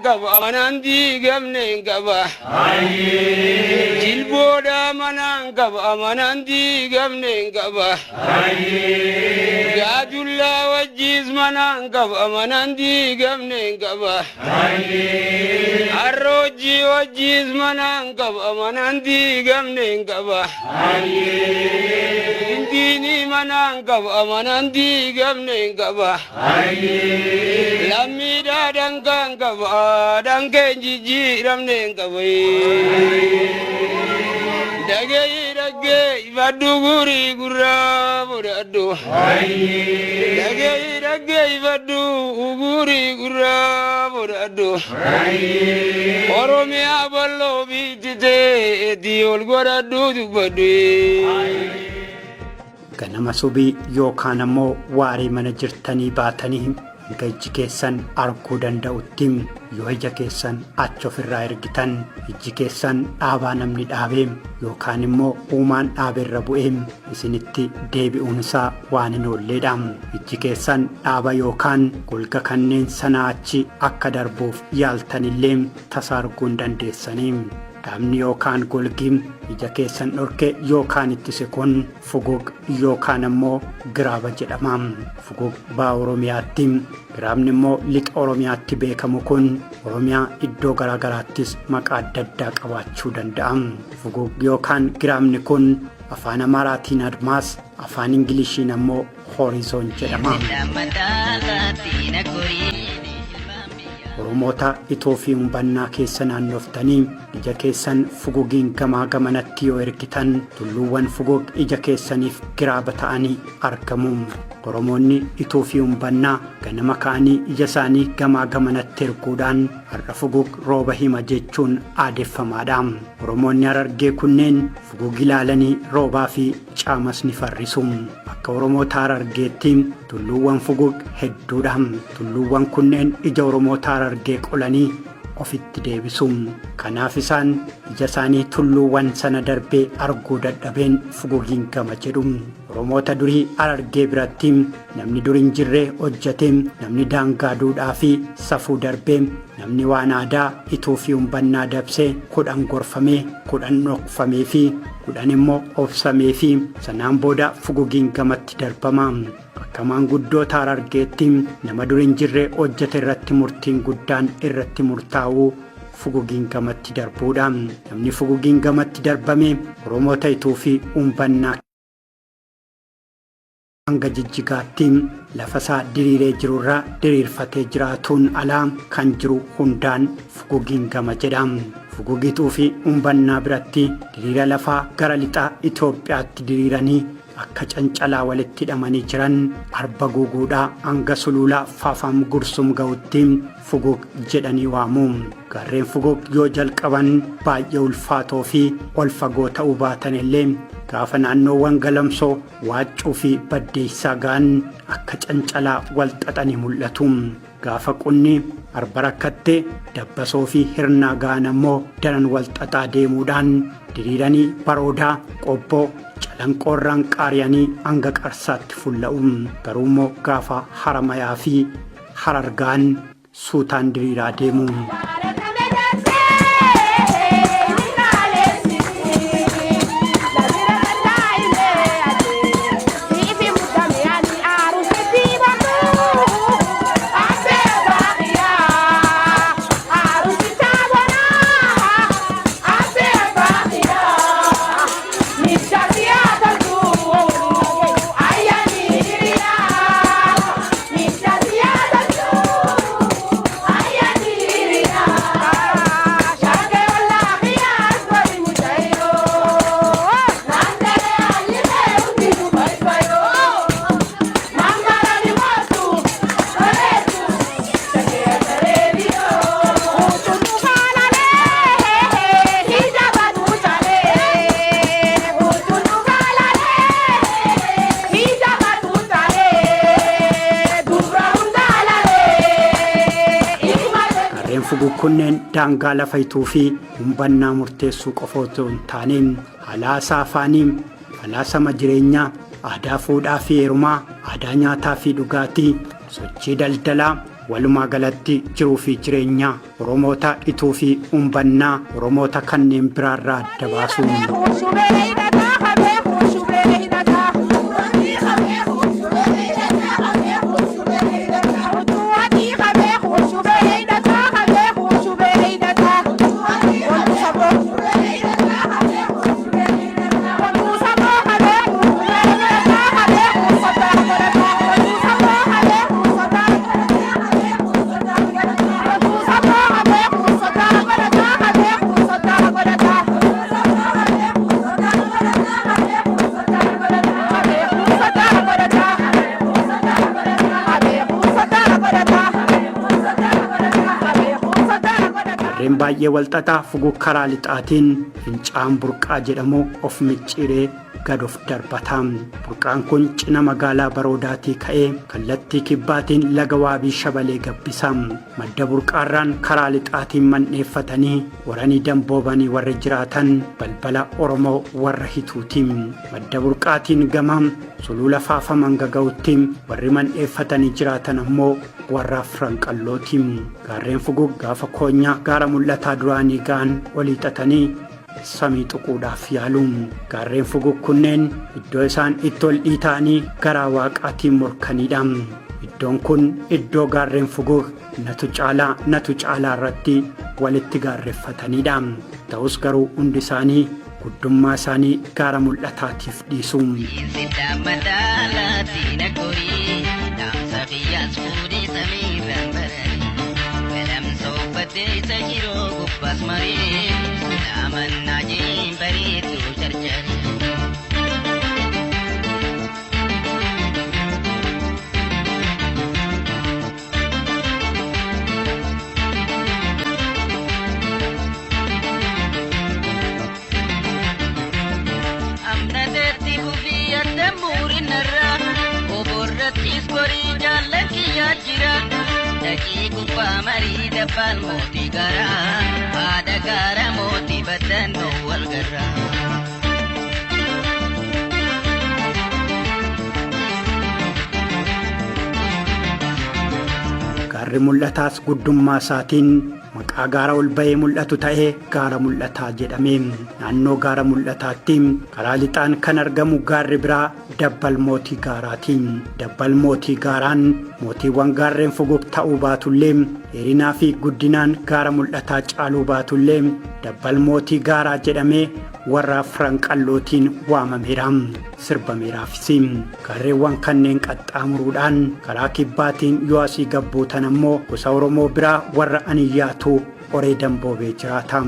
manangaba manandi gamne gaba jilboda manangaba manandi gamne gaba gajulla wajiz manangaba manandi gamne gaba arroji wajiz manangaba manandi gamne gaba dini manangaba manandi gamne gaba lamida danggang gaba danggen jiji ramne gaba dagay vadu guri gura bodado dagay vadu guri gura bodado oromia ballo bitite diol gorado dubade ganama subii yookaan ammoo waarii mana jirtanii baatanii ijji keessan arguu danda'uttiin yoo ija keessan achi ofirraa ergitan ijji keessan dhaabaa namni dhaabeem yookaan immoo uumaan dhaabeerra bu'eem isinitti deebi'uun isaa waan hin oolleedhaam ijji keessan dhaaba yookaan golga kanneen sanaa achi akka darbuuf yaaltanillee tasa arguu hin dandeessaniim dhaabni yookaan golgiin ija keessan dhorke yookaan ittise kun fugug yookaan ammoo giraaba jedhama fugug baa oromiyaatti giraabni immoo lixa oromiyaatti beekamu kun oromiyaa iddoo garaagaraattis maqaa adda addaa qabaachuu danda'a fugug yookaan giraabni kun afaan amaaraatiin admaas afaan ingiliishiin ammoo horizon jedhama Oromoota Itoophii umbannaa keessa naannoftanii ija keessan fugugiin gamaa gamanatti yoo ergitan tulluuwwan fugug ija keessaniif giraaba ta'anii argamu. Oromoonni Itoophii umbannaa ganama ka'anii ija isaanii gamaa gamanatti erguudhaan har'a fugug rooba hima jechuun aadeffamaadha. Oromoonni Harargee kunneen fugug ilaalanii roobaa fi caamas ni farrisu. Akka Oromoota Harargeetti tulluuwwan fugug hedduudha. Tulluuwwan kunneen ija Oromoota Harargee qolanii ofitti deebisu. Kanaaf isaan ija isaanii tulluuwwan sana darbee arguu dadhabeen fugugiin gama jedhu. Oromoota durii Harargee biratti namni durin jirree hojjete namni daangaa duudhaa fi safuu darbee namni waan aadaa Itoophii umbannaa dabsee 10 gorfamee 10 dhokfamee fi 10 immoo obsamee fi sanaan booda fugugiin gamatti darbama. Akka maanguddoota Harargeetti nama durin jirree hojjete irratti murtiin guddaan irratti murtaa'uu fugugiin gamatti darbuudha. Namni fugugiin gamatti darbame Oromoota Itoophii umbannaa hanga Jijjigaatti lafa isaa diriiree jirurraa diriirfatee jiraatuun alaa kan jiru hundaan fugugiin gama jedhama. Fugugiituu fi umbannaa biratti diriira lafaa gara lixaa Itoophiyaatti diriiranii akka cancalaa walitti hidhamanii jiran arba guguudhaa hanga sululaa faafam gursum ga'utti fugug jedhanii waamu. Garreen fugug yoo jalqaban baay'ee ulfaatoo fi ol fagoo ta'uu baatan illee gaafa naannoowwan galamsoo waaccuu fi baddeessaa ga'an akka cancalaa wal xaxanii mul'atu. Gaafa qunni arba rakkattee dabbasoo fi hirnaa ga'an ammoo daran wal xaxaa deemuudhaan diriiranii baroodaa qobboo calanqoorraan qaariyanii hanga qarsaatti fulla'u. Garuu immoo gaafa haramayaa fi harargaan suutaan diriiraa deemu. Fugug kunneen daangaa lafa ituu fi umbannaa murteessuu qofa otoo hin taane halaasa afaanii, falaasama jireenyaa, aadaa fuudhaa fi heerumaa, aadaa nyaataa fi dhugaatii, sochii daldalaa, walumaa galatti jiruu fi jireenya Oromoota ituu fi umbannaa Oromoota kanneen biraarraa adda baasuun baay'ee walxaxaa fuguu karaa lixaatiin fincaan burqaa jedhamu of micciiree gad of darbataa. Burqaan kun cina magaalaa Baroodaatii ka'ee kallattii kibbaatiin laga Waabii Shabalee gabbisaa. Madda burqaarraan karaa lixaatiin mandheeffatanii waranii damboobanii warri jiraatan balbala Oromoo warra hituuti. Madda burqaatiin gama sulula Faafaman gaga'utti warri mandheeffatanii jiraatan ammoo warra Franqallooti. Gaarreen fuguu gaafa koonyaa gaara mul'ataa duraanii ga'an oliixatanii samii tuquudhaaf yaaluun. Gaarreen fuguu kunneen iddoo isaan itti ol dhiitaanii gara waaqaatiin morkanidha. Iddoon kun iddoo gaarreen fuguu natu caalaa irratti walitti gaarreeffatanidha. Ta'us garuu hundi isaanii guddummaa isaanii gaara mul'ataatiif dhiisu. Mari depan moti gara, ada gara moti badan wal gara. Gaarri mul'ataas guddummaa isaatiin maqaa gaara ol ba'ee mul'atu ta'ee gaara mul'ataa jedhame. Naannoo gaara mul'ataatti karaa lixaan kan argamu gaarri biraa Dabbal Mootii Gaaraati. Dabbal Mootii Gaaraan mootiiwwan gaarreen fuguu ta'uu baatullee dheerinaa fi guddinaan gaara mul'ataa caaluu baatullee Dabbal Mootii Gaaraa jedhamee warra Franqallootiin waamameera. Sirbameeraafis. Gaarreewwan kanneen qaxxaamuruudhaan karaa kibbaatiin yoo asii gabbootan ammoo gosa Oromoo biraa warra Aniyyaatu Oree Damboobee jiraata.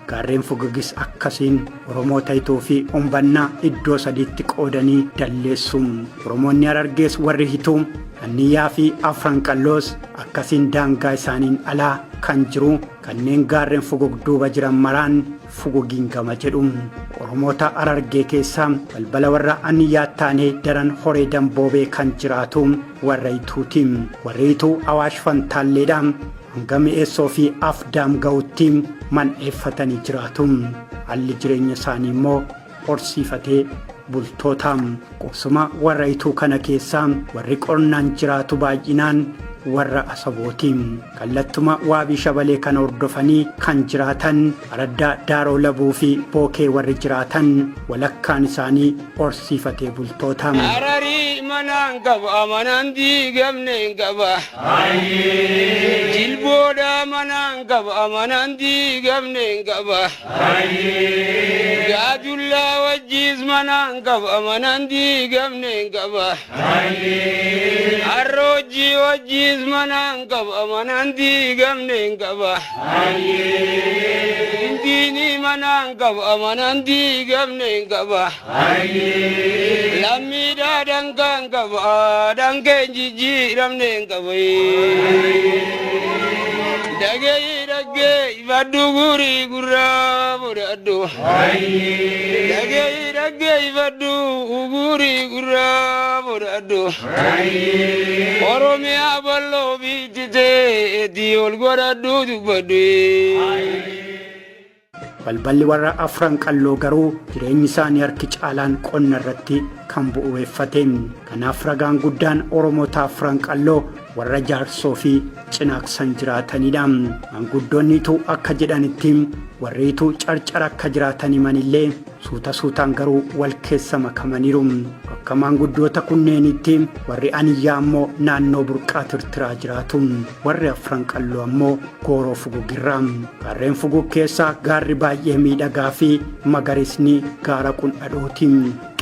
Gaarreen fugugis akkasiin Oromoota ituu fi umbannaa iddoo sadiitti qoodanii dalleessu. Oromoonni Harargees warri hituu Aniyyaa fi Franqalloos akkasiin daangaa isaaniin alaa kan jiru kanneen gaarreen fugug duuba jiran maraan fugugiin gama jedhu. Oromoota Harargee keessaa balbala warra Aniyyaa taanee daran Horee Damboobee kan jiraatu warra hituuti. Warri hituu Awaash Fantaalleedha. Hanga mi'eessoo fi afdaam ga'utti mandheeffatanii jiraatu. Haalli jireenya isaanii immoo horsiifatee bultoota. Qubsuma warra hituu kana keessaa warri qonnaan jiraatu baay'inaan warra Asabooti. Kallattuma Waabii Shabalee kana hordofanii kan jiraatan Araddaa Daaroo Labuu fi Bookee warri jiraatan walakkaan isaanii horsiifatee bultoota. Ararii manaan qaba amanaan diigamne qaba. Jilboodha manaan qaba amanaan diigamne qaba. Gaajullaa wajjiis manaan qaba amanaan diigamne qaba. Arroojii wajjiis manaan qaba amanaan diigamne qaba. Indiini manaan qaba amanaan diigamne qaba. Lammiidhaa dangaan qaba dangeen jijjiiramne qaba. Dagee ifaddu gurii gurraa fudhadhu. Dagee ifaddu gurii gurraa fudhadhu. Oromiyaa bal'oo biittitee diyool godhadhu dubbadhu. Balballi warra Franqalloo garuu jireenyi isaanii harki caalaan qonna irratti kan bu'uureffate. Kanaaf ragaan guddaan Oromoota Franqalloo warra jaarsoo fi cinaaqsan jiraatanidha. Manguddoonnitu akka jedhanitti warriitu carcara akka jiraatan himanillee suutaan garuu wal keessa makamaniiru. Akka manguddoota kunneenitti warri aniyyaa ammoo naannoo burqaa tirtiraa jiraatu. Warri afran qalloo ammoo gooroo fugugirra. Gaarreen fugug keessaa gaarri baay'ee miidhagaa fi magariisni gaara qundhaadhooti.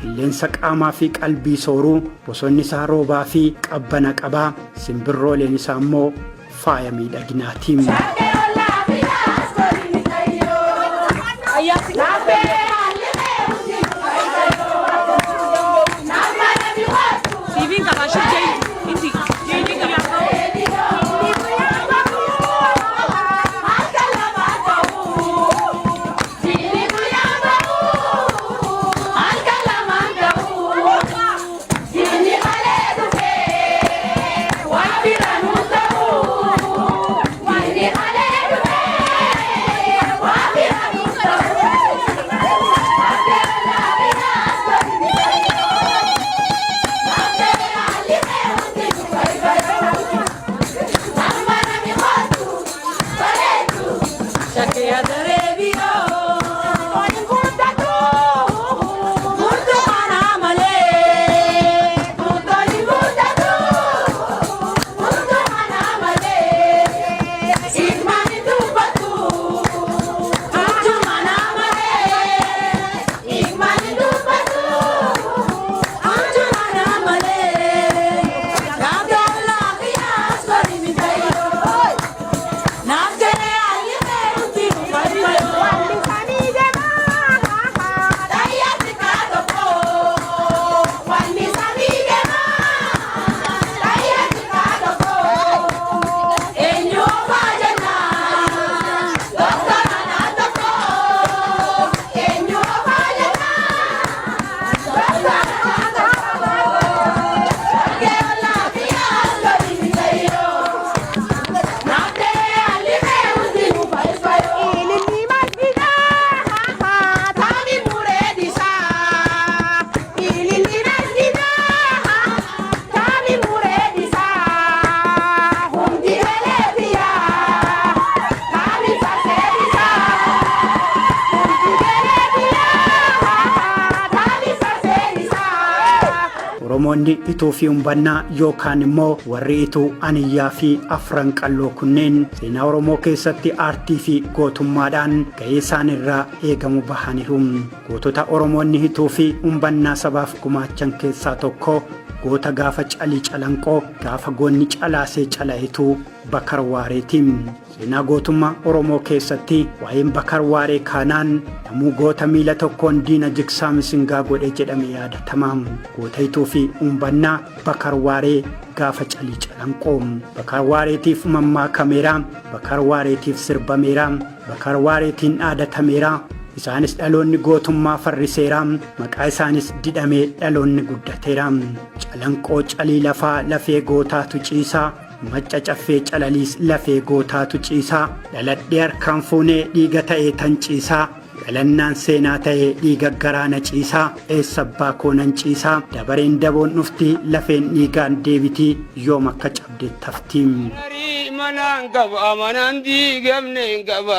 Qilleensa qaamaa fi qalbii sooruu, bosonni isaa roobaa fi qabbana qabaa, simbirrooleen isaa ammoo faaya miidhaginaati. Oromoonni ituu fi umbannaa yookaan immoo warri ituu aniyyaa fi afran qalloo kunneen seenaa Oromoo keessatti aartii fi gootummaadhaan gahee isaan irraa eegamu bahaniiru. Gootota Oromoonni ituu fi umbannaa sabaaf gumaachan keessaa tokko goota gaafa calii calanqoo gaafa goonni calaasee cala'etu Bakar Waareeti. Seenaa gootummaa Oromoo keessatti waa'een Bakar Waaree kaanaan namuu goota miila tokkoon diina jigsaa misingaa godhe jedhame yaadatama. Goota ituu fi umbannaa Bakar Waaree gaafa calii calanqoo. Bakar Waareetiif mammaakameera, Bakar Waareetiif sirbameera, Bakar Waareetiin dhaadatameera. Isaanis dhaloonni gootummaa farriseera, maqaa isaanis didhamee dhaloonni guddateera. Calanqoo calii lafaa lafee gootaatu ciisaa, macca caffee calaliis lafee gootaatu ciisaa, dhaladhee harkaan fuunee dhiiga ta'ee tan ciisaa, dhalannaan seenaa ta'ee dhiiga garaana ciisaa, eessa abbaa koonan ciisaa, dabareen daboon dhufti lafeen dhiigaan deebitii yoom akka cabdee tafti. Manan gaba manan digamne gaba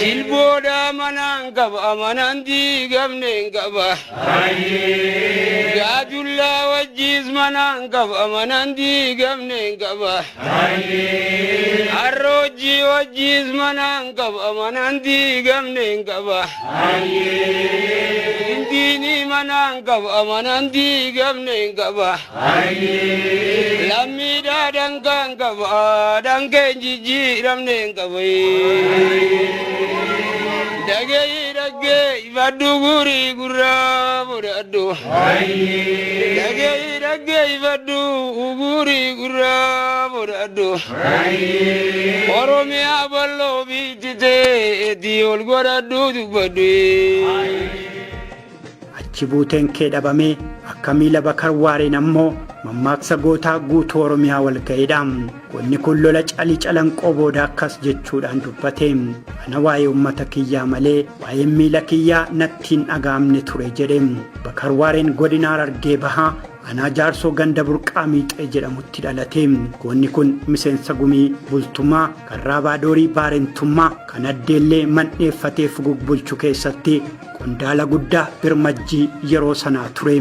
jilboda manan gaba manan digamne gaba gajulla wajiz manan gaba manan digamne gaba arroji wajiz manan gaba manan digamne gaba dini manan gaba manan digamne gaba lamida dangga gaba dangge jiji ramne gaba dage ibadu guri gurra bodado dage ibadu guri gurra bodado oromia ballo bitite diol goradu dubadu Chibuuteen kee dhabame akka miila Bakar Waareen ammoo mammaaksa gootaa guutuu Oromiyaa wal ga'eedha. Wanni kun lola calii calanqoo booda akkas jechuudhaan dubbate. Ana waa'ee uummata kiyyaa malee waa'ee miila kiyyaa nattiin dhagaamne ture jedhe. Bakar Waareen godina Harargee bahaa aanaa jaarsoo ganda burqaa miixee jedhamutti dhalate. Goonni kun miseensa gumii bultumaa kan raabaadorii baarentummaa kan addeellee mandheeffatee fugug bulchu keessatti qondaala guddaa birmajjii yeroo sanaa ture.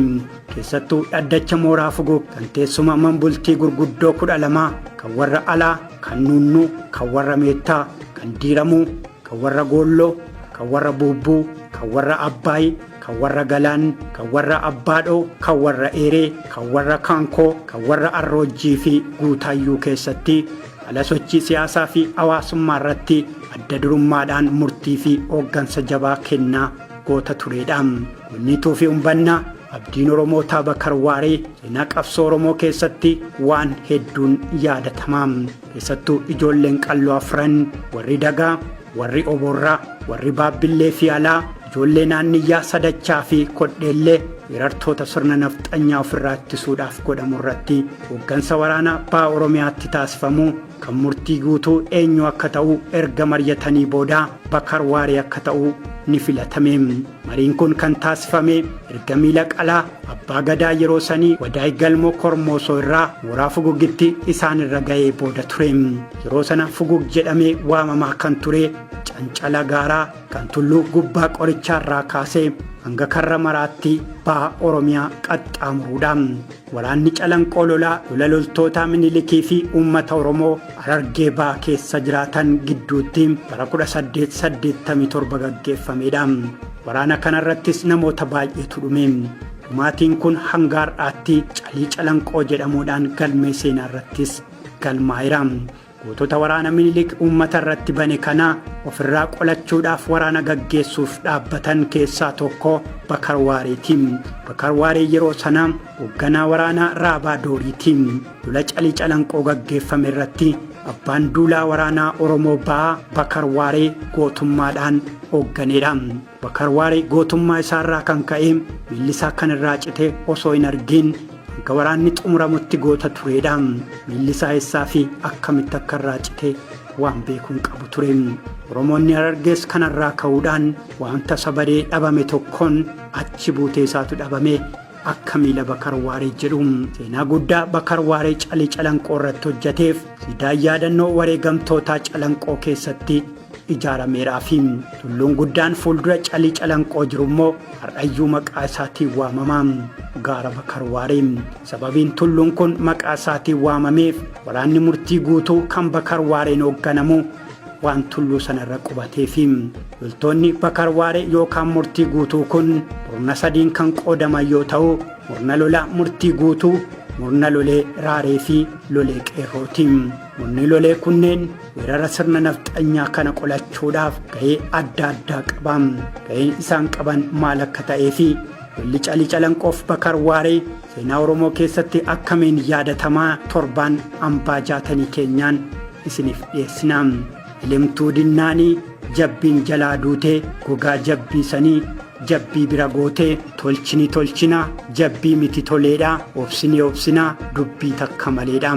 Keessattuu dhaddacha mooraa fugug kan teessuma manbultii gurguddoo 12 kan warra alaa, kan nunnuu, kan warra meettaa, kan diiramuu, kan warra goolloo, kan warra buubbuu, kan warra abbaay, kan warra galaan, kan warra abbaadhoo, kan warra eeree, kan warra kaankoo, kan warra arroojjii fi guutaayyuu keessatti ala sochii siyaasaa fi hawaasummaa irratti adda durummaadhaan murtii fi hooggansa jabaa kennaa goota turedha. Gonniituu fi umbannaa abdiin Oromootaa Bakar Waaree seenaa qabsoo Oromoo keessatti waan hedduun yaadatama. Keessattuu ijoolleen qalloo afran warri Dagaa, warri Oborraa, warri Baabbillee fi Alaa, ijoollee naanniyyaa Sadachaa fi Kodheellee weerartoota sirna nafxanyaa ofirraa ittisuudhaaf godhamu irratti hooggansa waraanaa baha Oromiyaatti taasifamu kan murtii guutuu eenyu akka ta'u erga mari'atanii booda Bakar Waaree akka ta'u ni filatame. Mariin kun kan taasifame erga miila qalaa abbaa gadaa yeroo sanii Wadaay Galmoo Kormoosoo irraa mooraa Fugugitti isaan irra ga'ee booda ture. Yeroo sana Fugug jedhamee waamamaa kan ture cancala gaaraa kan tulluu gubbaa qorichaa irraa kaasee hanga karra maraatti baha Oromiyaa qaxxaamuruudha. Waraanni calanqoo lolaa lola loltoota Minilikii fi uummata Oromoo Harargee bahaa keessa jiraatan gidduutti bara 1887 gaggeeffamedha. Waraana kanarrattis namoota baay'eetu dhume. Dhumaatiin kun hanga har'aatti calii calanqoo jedhamuudhaan galmee seenaa irrattis galmaa'eera. Gootota waraana Minilik uummata irratti bane kana ofirraa qolachuudhaaf waraana gaggeessuuf dhaabbatan keessaa tokko Bakar Waareeti. Bakar Waaree yeroo sana hoogganaa waraanaa Raabaadooriiti. Lola calii calanqoo gaggeeffame irratti abbaan duulaa waraanaa Oromoo bahaa Bakar Waaree gootummaadhaan hoogganeedha. Bakar Waaree gootummaa isaarraa kan ka'e miilli isaa kan irraa cite osoo hin argin hanga waraanni xumuramutti goota turedha. Miilli isaa eessaa fi akkamitti akka irraa cite waan beekuun qabu ture. Oromoonni Harargees kanarraa ka'uudhaan wanta sabadee dhabame tokkoon achi buutee isaatu dhabame akka miila Bakar Waaree jedhu. Seenaa guddaa Bakar Waaree calii calanqoo irratti hojjeteef siidaan yaadannoo wareegamtoota calanqoo keessatti ijaarameeraa fi tulluun guddaan fuuldura calii calanqoo jiru immoo har'ayyuu maqaa isaatiin waamama. Gaara Bakar Waaree. Sababiin tulluun kun maqaa isaatiin waamameef waraanni murtii guutuu kan Bakar Waareen hoogganamu waan tulluu sanarra qubateef. Loltoonni Bakar Waaree yookaan murtii guutuu kun murna sadiin kan qoodaman yoo ta'u, murna lolaa murtii guutuu, murna lolee raaree fi lolee qeerrooti. Murni lolee kunneen weerara sirna nafxanyaa kana qolachuudhaaf gahee adda addaa qabu. Gaheen isaan qaban maal akka ta'ee fi lolli calii calanqoof Bakar Waaree seenaa Oromoo keessatti akkamiin yaadatamaa torbaan hambaa 60 keenyaan isiniif dhiyeessina. Ilimtuu dinnaanii jabbiin jalaa duutee gogaa jabbii sanii jabbii bira gootee tolchini tolchina jabbii miti toleedha obsini obsina dubbii takka maleedha.